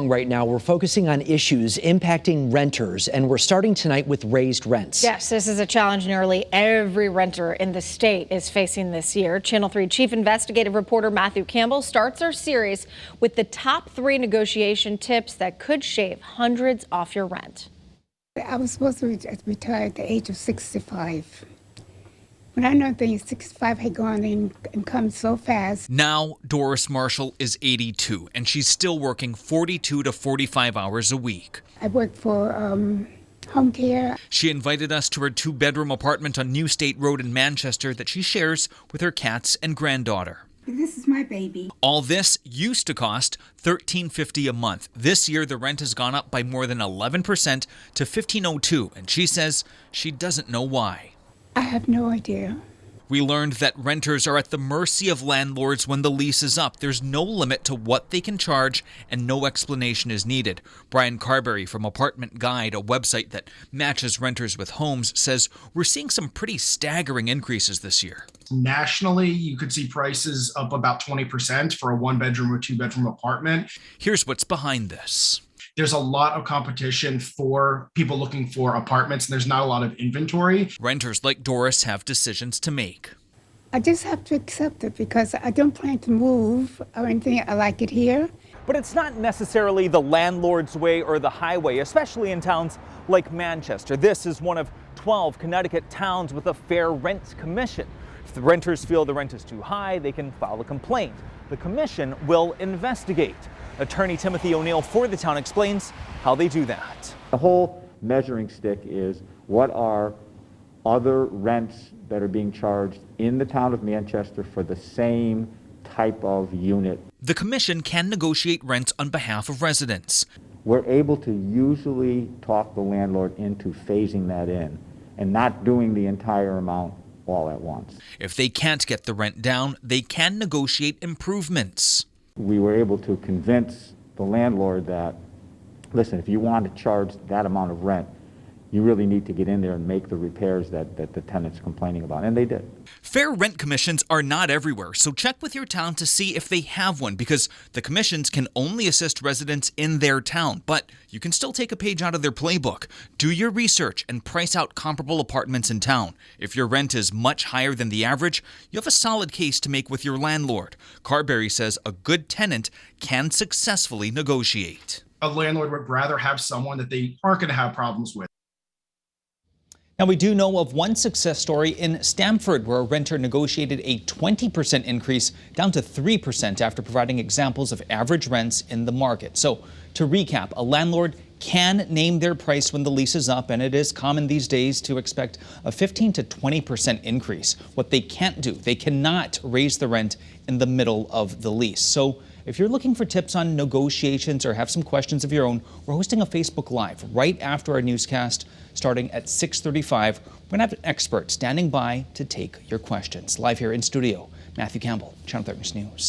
Right now, we're focusing on issues impacting renters, and we're starting tonight with raised rents. Yes, this is a challenge nearly every renter in the state is facing this year. Channel 3 chief investigative reporter Matthew Campbell starts our series with the top 3 negotiation tips that could shave hundreds off your rent. I was supposed to retire at the age of 65. When I know things, 65 had gone in and come so fast. Now, Doris Marshall is 82, and she's still working 42 to 45 hours a week. I work for home care. She invited us to her 2-bedroom apartment on New State Road in Manchester that she shares with her cats and granddaughter. This is my baby. All this used to cost $13.50 a month. This year, the rent has gone up by more than 11% to $15.02, and she says she doesn't know why. I have no idea. We learned that renters are at the mercy of landlords when the lease is up. There's no limit to what they can charge and no explanation is needed. Brian Carberry from Apartment Guide, a website that matches renters with homes, says we're seeing some pretty staggering increases this year. Nationally, you could see prices up about 20% for a 1-bedroom or 2-bedroom apartment. Here's what's behind this. There's a lot of competition for people looking for apartments, and there's not a lot of inventory. Renters like Doris have decisions to make. I just have to accept it because I don't plan to move or anything. I like it here. But it's not necessarily the landlord's way or the highway, especially in towns like Manchester. This is one of 12 Connecticut towns with a fair rent commission. If the renters feel the rent is too high, they can file a complaint. The commission will investigate. Attorney Timothy O'Neill for the town explains how they do that. The whole measuring stick is what are other rents that are being charged in the town of Manchester for the same type of unit. The commission can negotiate rents on behalf of residents. We're able to usually talk the landlord into phasing that in and not doing the entire amount all at once. If they can't get the rent down, they can negotiate improvements. We were able to convince the landlord that, listen, if you want to charge that amount of rent, you really need to get in there and make the repairs that the tenant's complaining about. And they did. Fair rent commissions are not everywhere, so check with your town to see if they have one, because the commissions can only assist residents in their town, but you can still take a page out of their playbook. Do your research and price out comparable apartments in town. If your rent is much higher than the average, you have a solid case to make with your landlord. Carberry says a good tenant can successfully negotiate. A landlord would rather have someone that they aren't going to have problems with. Now, we do know of one success story in Stamford where a renter negotiated a 20% increase down to 3% after providing examples of average rents in the market. So to recap, a landlord can name their price when the lease is up, and it is common these days to expect a 15 to 20% increase. What they can't do, they cannot raise the rent in the middle of the lease. So if you're looking for tips on negotiations or have some questions of your own, we're hosting a Facebook Live right after our newscast starting at 6:35. We're going to have an expert standing by to take your questions. Live here in studio, Matthew Campbell, Channel 13 News.